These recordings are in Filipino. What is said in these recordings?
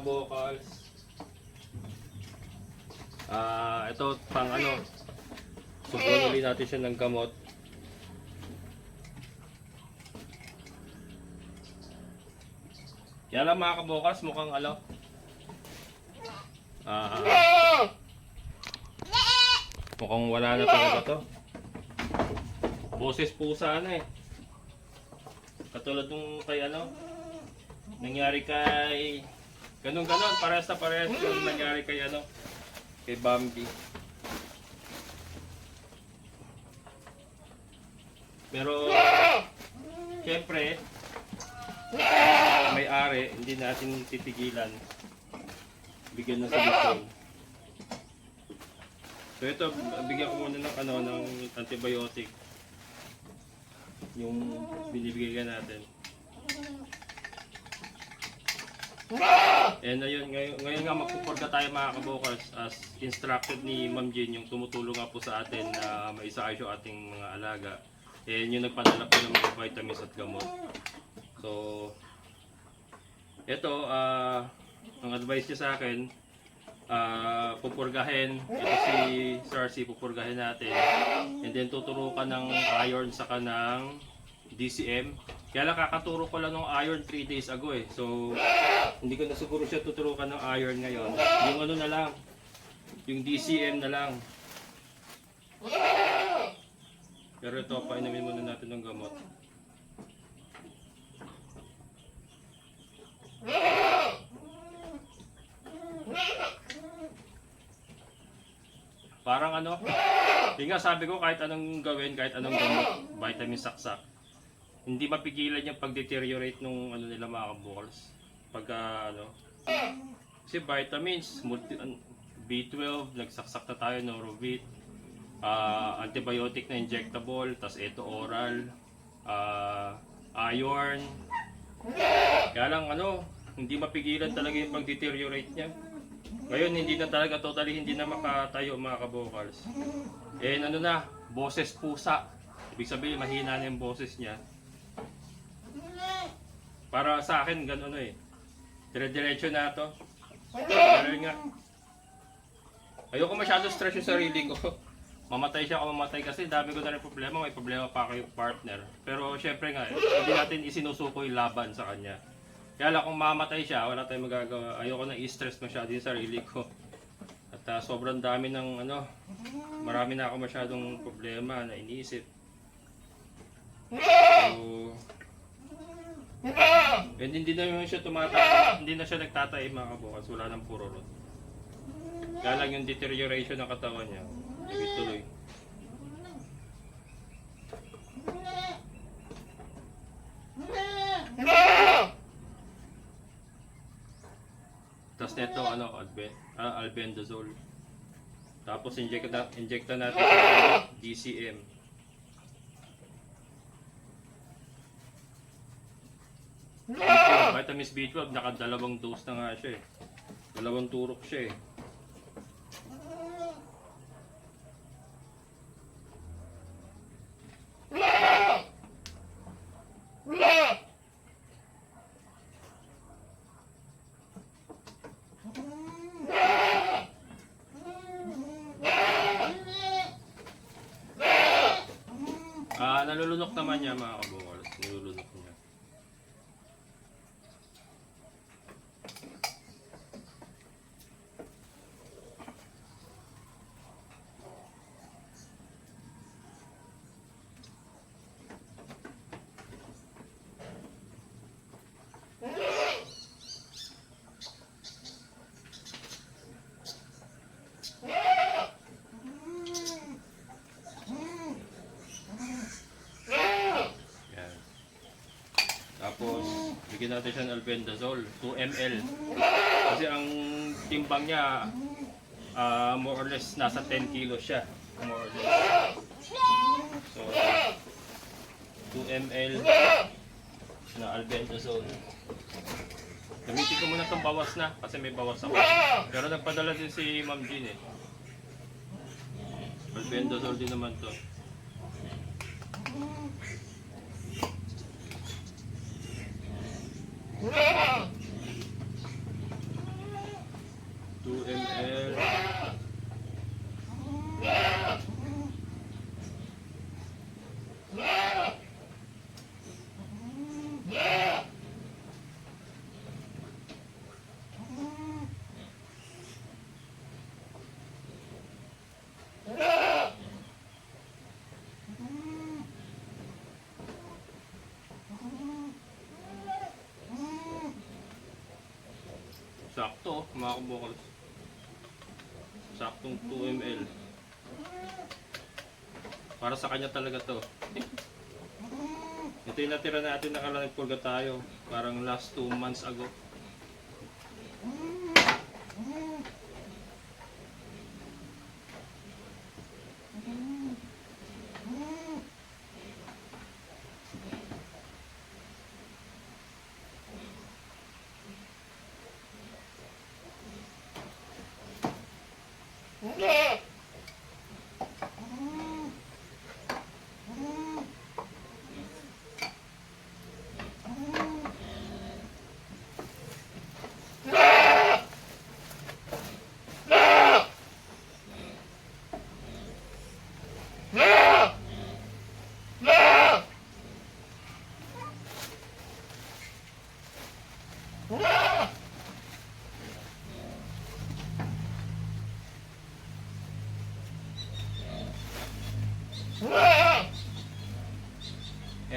ka-vocals. Ito pang ano, subukan ulit natin siya ng gamot. Kaya lang mga ka-vocals, mukhang ano, mukhang wala na talaga to. Boses pusa na eh. Katulad nung kay ano, nangyari kay ganun-ganon, parehas na parehas yung nangyari kay ano, kay Bambi. Pero syempre may-ari, hindi natin titigilan. Bigyan ng solusyon. So ito, bigyan ko muna ng ano, ng antibiotic. Yung binibigay natin. And ayun, ngayon nga magpupurga tayo mga ka-vocals as instructed ni Ma'am Jean, yung tumutulong nga po sa atin na maisayos yung ating mga alaga. And yung nagpadala po ng mga vitamins at gamot. So, ito, ang advice niya sa akin, pupurgahin, ito si Sarsi, pupurgahin natin. And then tuturukan ng iron saka ng DCM. Kaya lang kakaturo ko lang ng iron 3 days ago eh. So, hindi ko na siguro siya tuturukan ng iron ngayon. Yung ano na lang, yung DCM na lang. Pero ito, painumin muna natin ng gamot. Parang ano, yung nga sabi ko kahit anong gawin, kahit anong gamot, vitamin saksak, hindi mapigilan yung pag-deteriorate nung ano nila mga ka-vocals. Pagka ano, kasi vitamins, B12, nagsaksak na tayo, Norovit, antibiotic na injectable, tas ito oral, iron. Kaya lang ano, hindi mapigilan talaga yung pag-deteriorate niya. Ngayon hindi na talaga totally hindi na makatayo mga ka-vocals. Eh ano na, boses pusa. Ibig sabihin mahina na yung boses niya. Para sa akin gano'n eh. Dire-diretso na to. Pero nga, ayoko masyado stress yung sarili ko. Mamatay siya kung mamatay kasi dami ko na rin problema. May problema pa kayo partner. Pero syempre nga, hindi natin isinusuko yung laban sa kanya. Kaya lang kung mamatay siya, wala tayong magagawa. Ayoko na i-stress masyado yung sarili ko. At sobrang dami ng ano, marami na ako masyadong problema na iniisip. So, and hindi na siya hindi na siya nagtatay mga ka-vocals, wala nang pururot. Kaya lang yung deterioration ng katawan niya, tuloy. Tapos neto ano, albendazole. Tapos injecta natin sa DCM. Vitamins B12, nakadalawang dose na nga siya eh. Dalawang turok siya eh. Nalulunok naman niya mga ka-vocals. Nalulunok niya. Tapos, bigyan natin siya ng albendazole, 2 ml. Kasi ang timbang niya, more or less, nasa 10 kilos siya. More or less. So, 2 ml na albendazole. Gamitin ko muna itong bawas na, kasi may bawas ako. Pero nagpadala din si Ma'am Jean eh. Albendazole din naman to. 2 ml. Sakto, mga kabukals. Saktong 2 ml. Para sa kanya talaga to. Ito yung natira natin, nagpurga tayo. Parang last 2 months ago.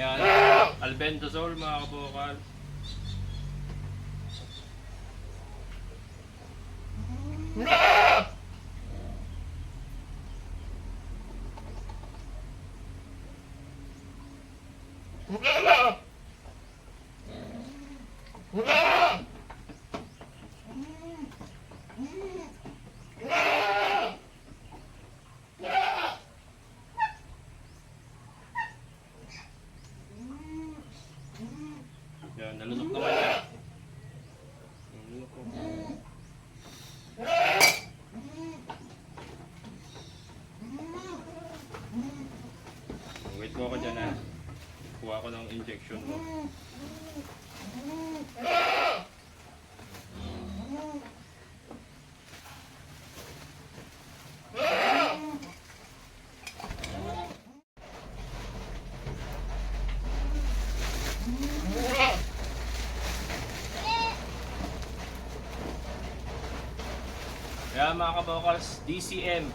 Ayan, albendazole mga kabukal. Yan, nalunok naman yan. Nalunok ko. Wait mo ako dyan ha. Kuha ko ng injection mo. Yan mga kabukals, DCM.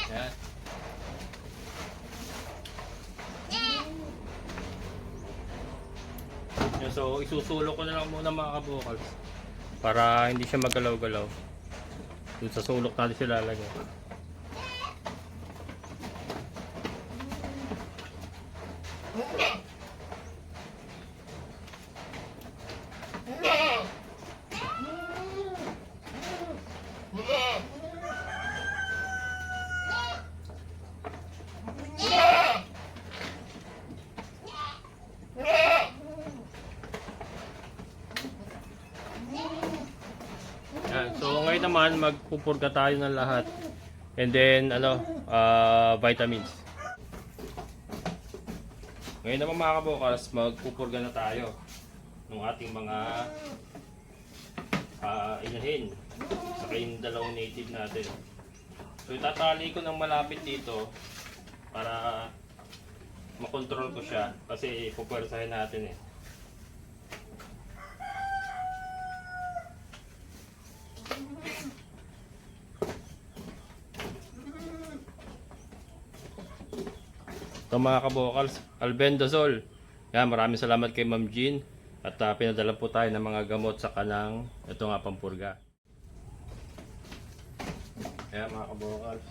Yan. So isusulok ko na lang muna mga kabukals para hindi siya magalaw-galaw. Doon sa sulok natin siya lalagay. So ngayon naman magpupurga tayo ng lahat. And then vitamins. Ngayon naman mga kabukals, magpupurga na tayo ng ating mga inahin. Saka yung dalawang native natin. So itatali ko ng malapit dito para makontrol ko siya kasi pupwersahin natin eh. Ito mga kabokals, albendazole. Yan, maraming salamat kay Ma'am Jean. At pinadala po tayo ng mga gamot sa kanang ito nga pampurga. Yan mga kabokals.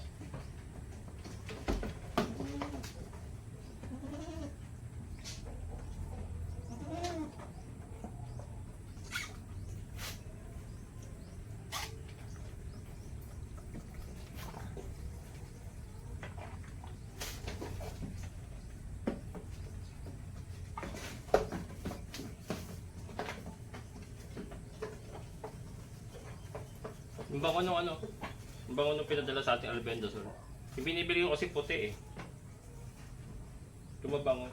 Yung bango nung ano, yung bango nung pinadala sa ating albendazole. Yung binibili ko kasi puti eh. Tumabango.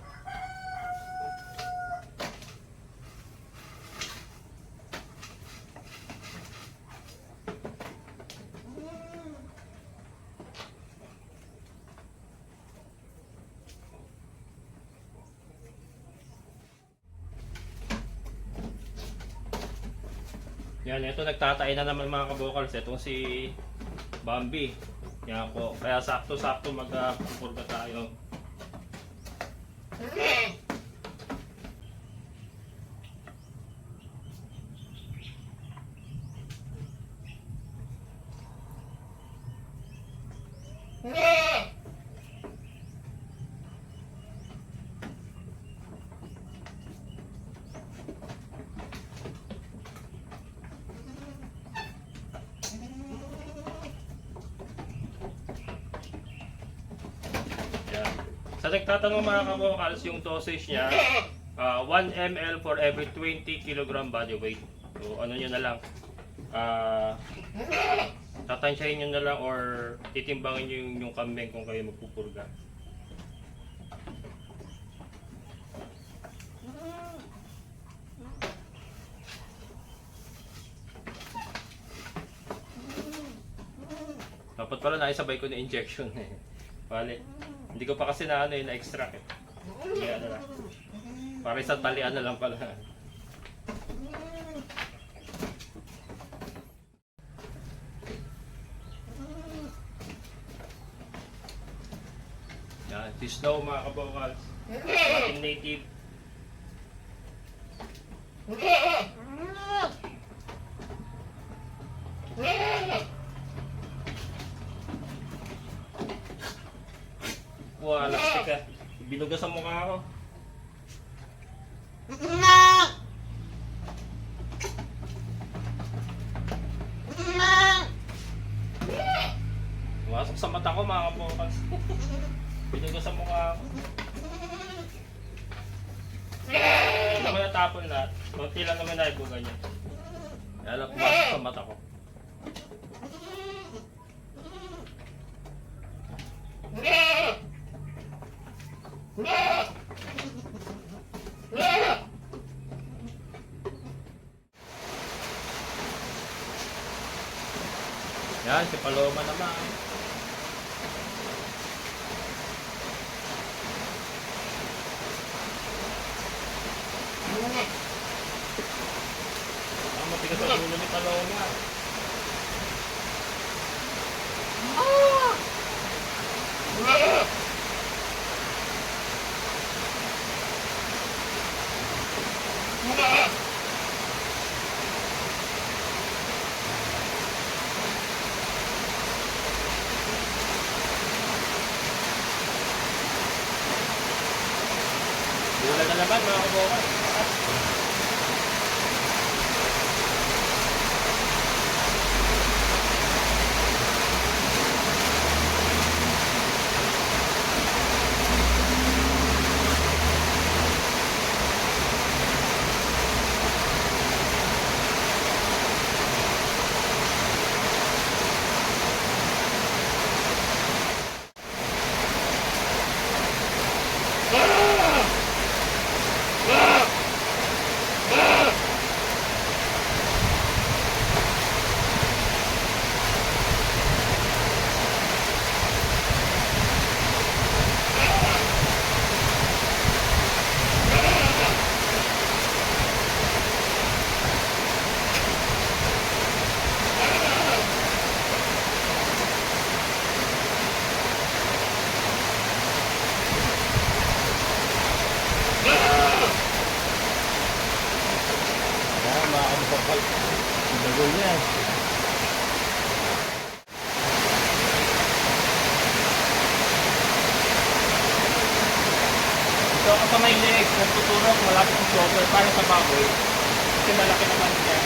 Yan, ito nagtatay na naman mga kabokals. Itong si Bambi. Yan po. Kaya sakto-sakto magpupurga tayo. Sa nagtatanong mga kabokals, yung dosage niya, 1 ml for every 20 kg body weight. So ano nyo na lang, tatansyahin nyo na lang or titimbangin nyo yung kambing kung kayo magpupurga. Dapat pala naisabay ko na injection eh. Bale. Hindi ko pa kasi na-extract eh. Kaya ano lang. Para isang talian na lang pala. Yan, this snow mga kabokals. Ating native. Wah, lastik ka. Binuga sa mukha ako. Masok sa mata ko mga kabokals. Binuga sa mukha ako. Hindi naman natapon lahat. Kunti lang naman naibuga niya. Kaya lang pumasok sa mata ko. Yan, si Paloma naman. Ang matigas ang ulo ni Paloma. Wala na naman mga kabokals. bokal. Dagol niya. Ito ako sa may leeg, kung tuturok, malapit yung shoulder, para sa baboy. Kasi malaki naman siya.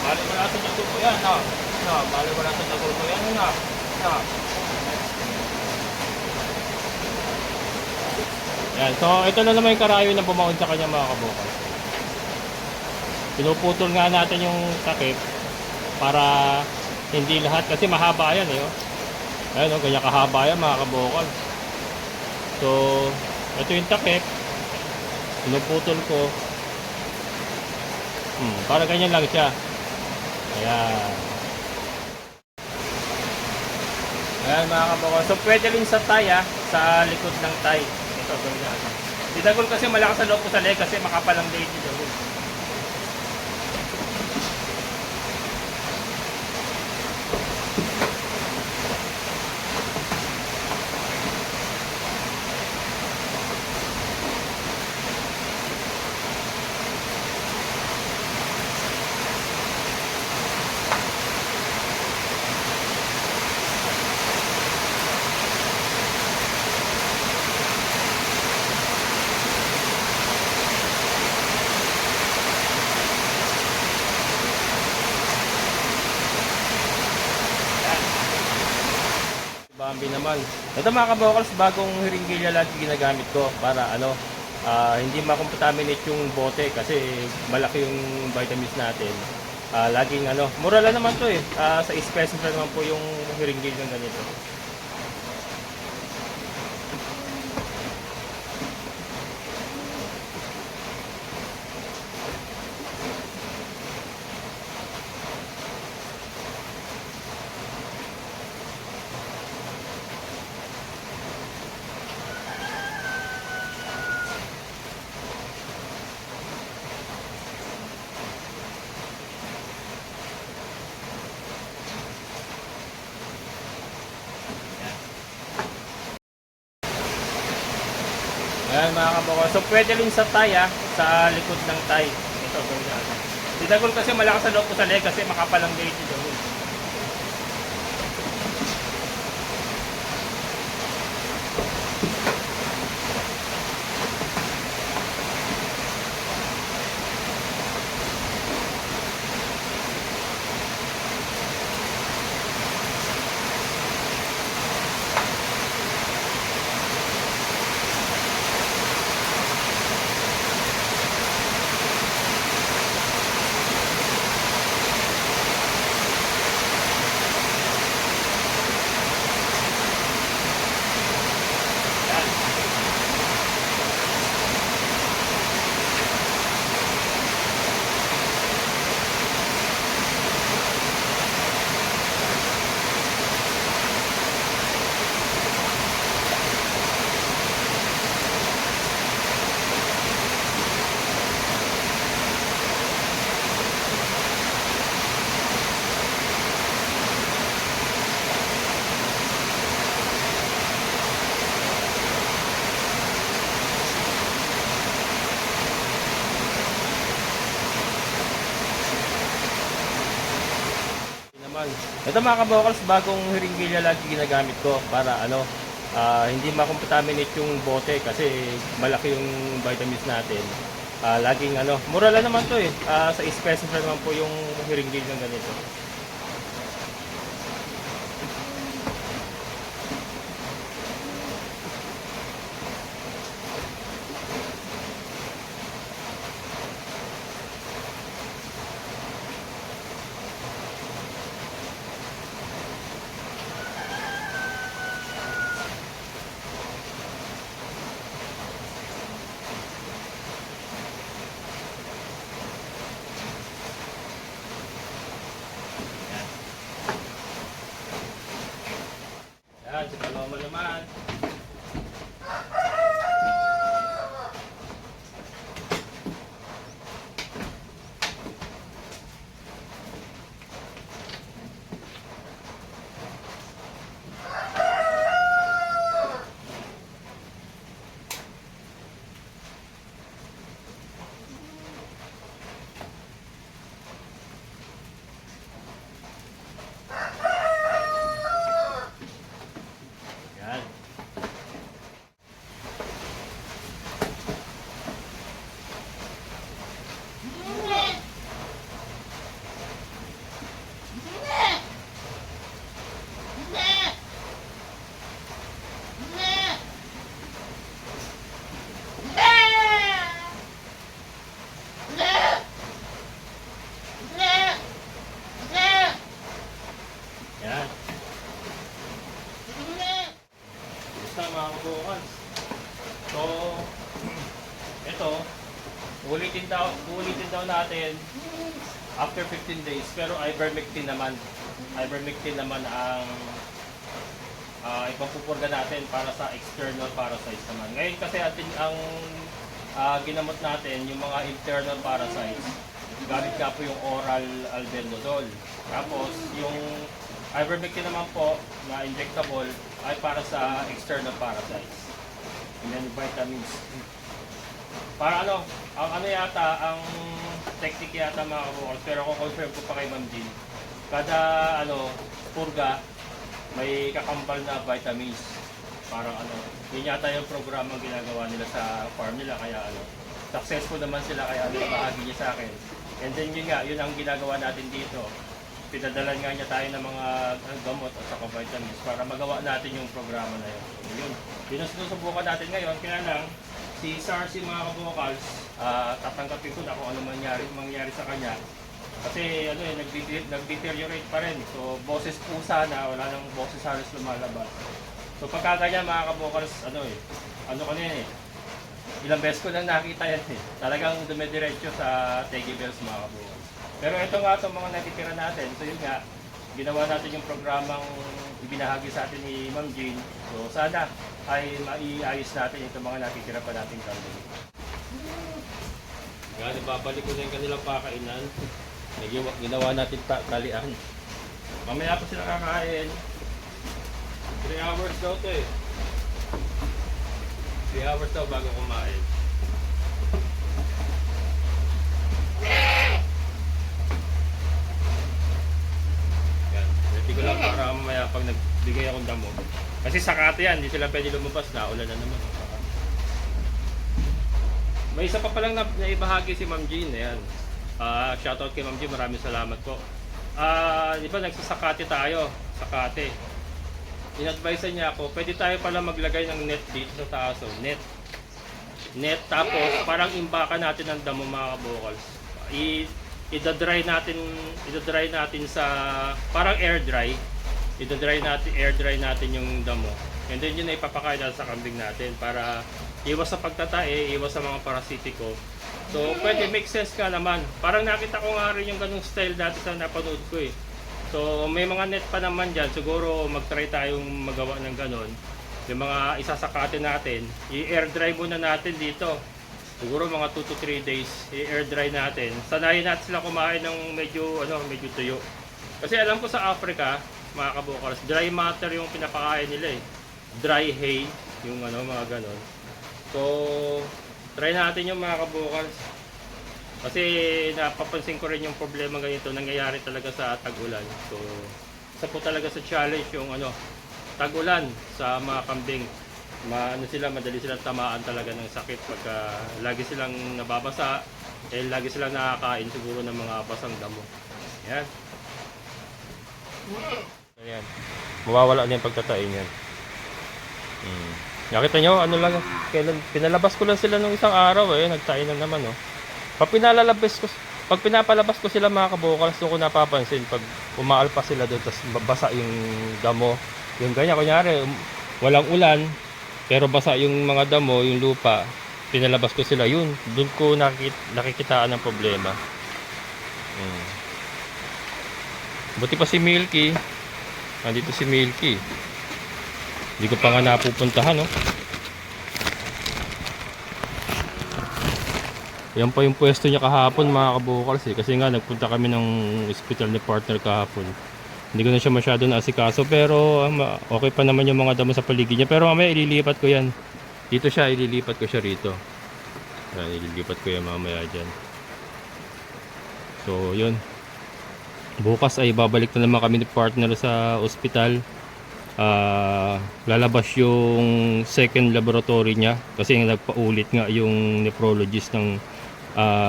Bali mo natin yung tubo yan, no? No, bali mo natin yung tubo yan, no? No. Yan, so ito na naman yung karayo na bumaon sa kanya mga kabukal. Pinuputol nga natin yung takip para hindi lahat, kasi mahaba yan eh. Oh. Ayan, oh, ganyan kahaba yan mga kabukal. So, ito yung takip. Pinuputol ko. Para ganyan lang siya. Ayan. Ayan mga kabukal. So pwede rin sa taya, sa likod ng tay. Ito, gawin natin. Si Dagol kasi malakas sa loob ko sa leg kasi makapal ang leg ni Dagol. Bambi naman. Ito mga kabokals, bagong hiringgilya lagi ginagamit ko para hindi makontaminate yung bote kasi malaki yung vitamins natin. Laging mura lang naman to eh. Sa special naman po yung hiringgil ng ganito. Ayan mga kabukal. So pwede rin sa taya, sa likod ng tay. Ito, gawin natin. Si Dagol kasi malakas sa loob ko sa leg kasi makapal ang leg ni Dagol. Ito mga kabokals, bagong hiringgilya lagi ginagamit ko para hindi makontaminate yung bote kasi malaki yung vitamins natin. Laging mura lang naman to eh. Sa special naman po yung hiringgil ng ganito. ito, ulitin daw natin after 15 days. Pero ivermectin naman. Ivermectin naman ang ipapupurga natin para sa external parasites naman. Ngayon kasi atin ang ginamot natin yung mga internal parasites. Gamit nga po yung oral albendazole. Tapos yung ivermectin naman po na injectable ay para sa external parasites. And then vitamins. Para ang ano yata, ang technique yata mga kabukals, pero ako confirm ko pa kay Ma'am Jean. Kada purga, may kakambal na vitamins. Parang yun yata yung programang ginagawa nila sa farm nila, kaya successful naman sila, kaya bahagi niya sa akin. And then yun ang ginagawa natin dito. Pinadalan nga niya tayo ng mga gamot at saka vitamins para magawa natin yung programa na yun. So, yun ang sinusubukan natin ngayon, kaya lang, si SARS mga kabukals, tatanggapin ko na kung ano mangyari sa kanya. Kasi nag-deteriorate pa rin. So boses pusa na, wala nang boses halos lumalabas. So pagka ganyan mga kabukals, ilang beses ko lang nakita yan eh. Talagang dumediretso sa Teggy Bells mga kabukals. Pero ito nga itong mga natitira natin. So yun nga, ginawa natin yung programang ibinahagi sa atin ni Ma'am Jean. So sana ay maiayos natin itong mga natitira pa nating kambing. Nga, babalik ko na yung kanilang pakainan. Ginawa natin talian. Mamaya pa sila kakain. 3 hours daw to eh. 3 hours daw bago kumain. Yan. Ready ko lang para mamaya pag nagbigay akong damo. Kasi sakate yan, hindi sila pwede lumabas na. Ulan na naman. May isa pa palang naibahagi si Ma'am Jean. Ayan. Shoutout kay Ma'am Jean, maraming salamat po. Di ba nagsasakate tayo? Sakate. In-advise niya ako, pwede tayo pala maglagay ng net dito sa taas. So, net. Tapos parang imbakan natin ng damo mga kabukals. I-dry natin sa parang air dry. Air dry natin yung damo. And then yun ay ipapakain natin sa kambing natin para iwas sa pagtatae, iwas sa mga parasitiko. So, pwede, make sense ka naman. Parang nakita ko nga rin yung ganung style dati sa napanood ko eh. So, may mga net pa naman dyan. Siguro, mag-try tayong magawa ng ganon. Yung mga isasakate natin, i-air dry muna natin dito. Siguro mga 2 to 3 days, i-air dry natin. Sanayin natin sila kumain ng medyo tuyo. Kasi alam ko sa Africa, mga kabukals, dry matter yung pinapakain nila eh. Dry hay, yung mga ganon. So, try natin yung mga kabukals. Kasi napapansin ko rin yung problema ganito nangyayari talaga sa tag-ulan. So, isa po talaga sa challenge yung tag-ulan sa mga kambing. Madali silang tamaan talaga ng sakit pagka lagi silang nababasa, lagi silang nakakain siguro ng mga basang damo. Ayan. Ayan. Mawawala na yung pagtatain yan. Nakita nyo, kailan, pinalabas ko lang sila nung isang araw nagtain na naman Pag pinapalabas ko sila mga kabukals, doon ko napapansin, pag umaalpas sila doon, tapos basa yung damo, yung ganyan, kunyari, walang ulan, pero basa yung mga damo, yung lupa, pinalabas ko sila, yun, doon ko nakikitaan ng problema. Buti pa si Milky, nandito si Milky. Hindi ko pa nga napupuntahan Yan pa yung pwesto niya kahapon mga kabukals kasi nga nagpunta kami ng hospital ni partner kahapon. Hindi ko na siya masyado naasikaso pero okay pa naman yung mga damo sa paligid niya. Pero mamaya ililipat ko yan. Dito siya, ililipat ko siya rito. Ililipat ko yan mamaya dyan. So yun. Bukas ay babalik na naman kami ni partner sa hospital. Lalabas yung second laboratory niya kasi nagpaulit nga yung nephrologist ng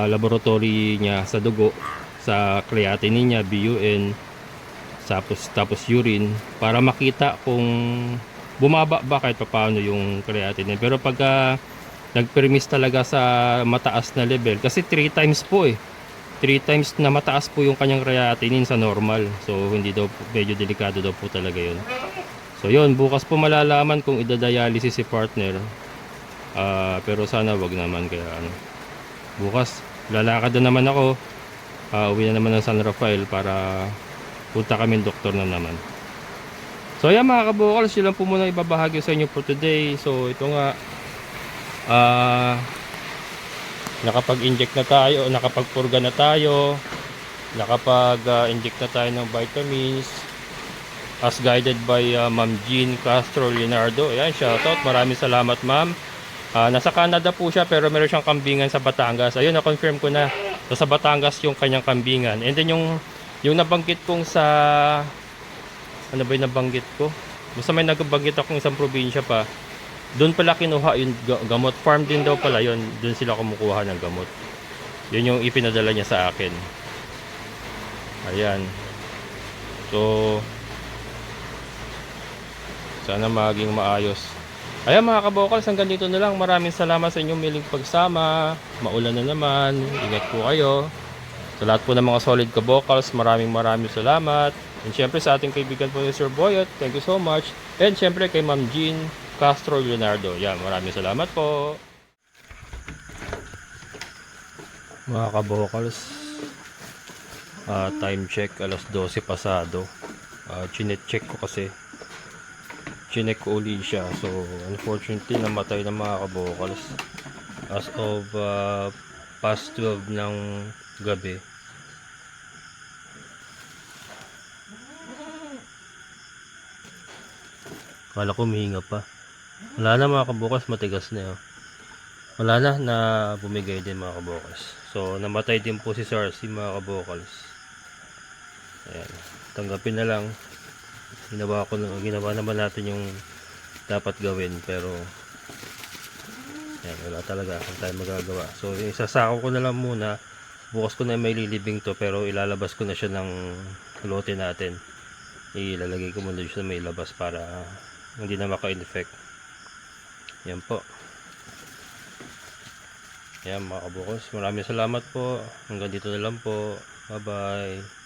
laboratory niya sa dugo, sa creatinine niya, BUN, tapos urine para makita kung bumaba ba kahit paano yung creatinine. Pero pagka nagpermis talaga sa mataas na level kasi 3 times po 3 times na mataas po yung kanyang creatinine sa normal. So hindi daw, medyo delikado daw po talaga yun. So yun, bukas po malalaman kung idadialysis si partner. Pero sana wag naman, kaya ano. Bukas lalakad na naman ako. Uwi na naman ng San Rafael para punta kami doktor na naman. So yan mga kabukals, yun lang po muna ibabahagi sa inyo for today. So ito nga, nakapag-inject na tayo, nakapagpurga na tayo, nakapag-inject na tayo ng vitamins as guided by Ma'am Jean Castro Leonardo. Ayan, shoutout, maraming salamat ma'am. Nasa Canada po siya pero meron siyang kambingan sa Batangas. Ayun, na-confirm ko na. So, sa Batangas yung kanyang kambingan. And then yung nabanggit kong sa, ano ba yung nabanggit ko? Basta may nabanggit akong isang probinsya pa. Doon pala kinuha yung gamot. Farm din daw pala yun. Doon sila kumukuha ng gamot. Yun yung ipinadala niya sa akin. Ayan. So, sana maging maayos. Ayan mga kabokals, hanggang dito na lang. Maraming salamat sa inyong miling pagsama. Maulan na naman. Ingat po kayo. Sa lahat po ng mga solid kabokals, maraming salamat. And syempre sa ating kaibigan po ni Sir Boyot, thank you so much. And syempre kay Ma'am Jean Castro Leonardo. Yan, maraming salamat po. Mga kabokals, time check, alas 12 pasado. Chinet check ko kasi. Chinek ko uli siya. So, unfortunately, namatay na mga kabokals. As of past 12 ng gabi. Kala ko humihinga pa. Wala na mga kabokals, matigas na yun. Wala na bumigay din mga kabokals. So, namatay din po si Sarsi mga kabokals. Ayan. Tanggapin na lang. Ginawa naman natin yung dapat gawin, pero yan, wala talaga kung tayo magagawa. So isasako ko na lang muna, bukas ko na may lilibing to, pero ilalabas ko na siya ng lote natin. Ilalagay ko muna siya may labas para hindi na maka-infect. Yan po. Yan mga kabukos, maraming salamat po. Hanggang dito na lang po. Bye bye.